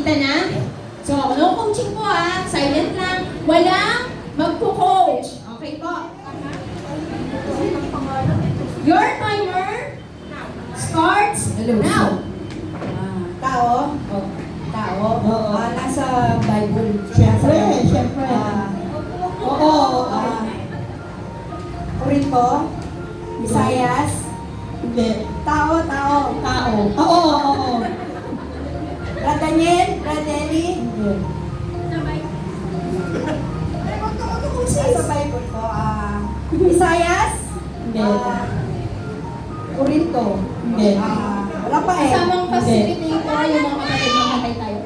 Nakita na? So, no coaching po ha. Silent lang. Walang magpo-coach. Okay po. Your timer starts now. Tao? Oh. Tao? Oo. Nasa Bible. Siyempre. Oo. Korinto? Visayas? Hindi. Tao? Tao. Oo. Daniel? Radeli? Hindi. Sa Bible ko. Visayas? Hindi. Korinto? Hindi. Wala pa eh. Kasamang facilitator, yung mga kapatid tayo.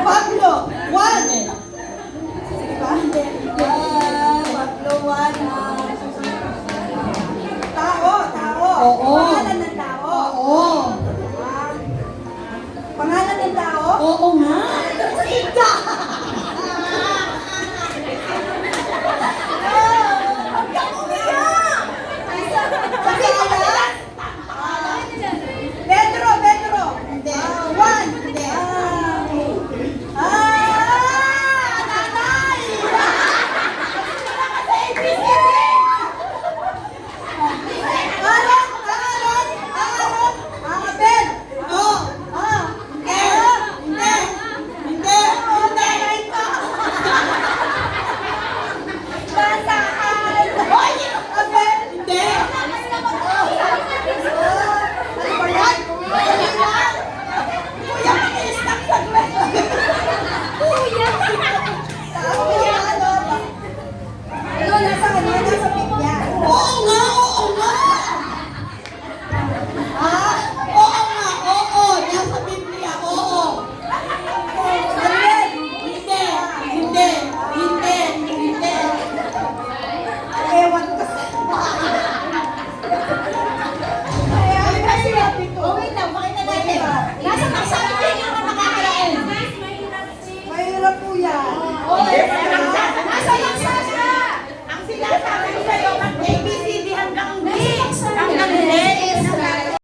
Pablo? Juan? Hindi. Sige ba? Pablo, Juan. Tao? Oo. Pangalan ng tao? Oo. Pangalan ng tao? Oo nga. Sika! Huwag kang umiyak! Sabi ko ba? Pedro! Hindi. Juan! Hindi. Nanay! ABC! Aaron! Abel! Oo. Hindi! Nanay ka! Nasaan? Hoy! Abel! Hindi. Ano ba yan? Kuya, mag-i-stack saglit. Kuya! Nasa Biblia. Oo nga. Oo. Nasa Biblia. Oo. Hindi. Ewan ko sa... Kaya, kasi sabi ko. Wait lang, pakita natin. Nasa magsabi kayo nga makakarain. Mahirap po yan. Oo.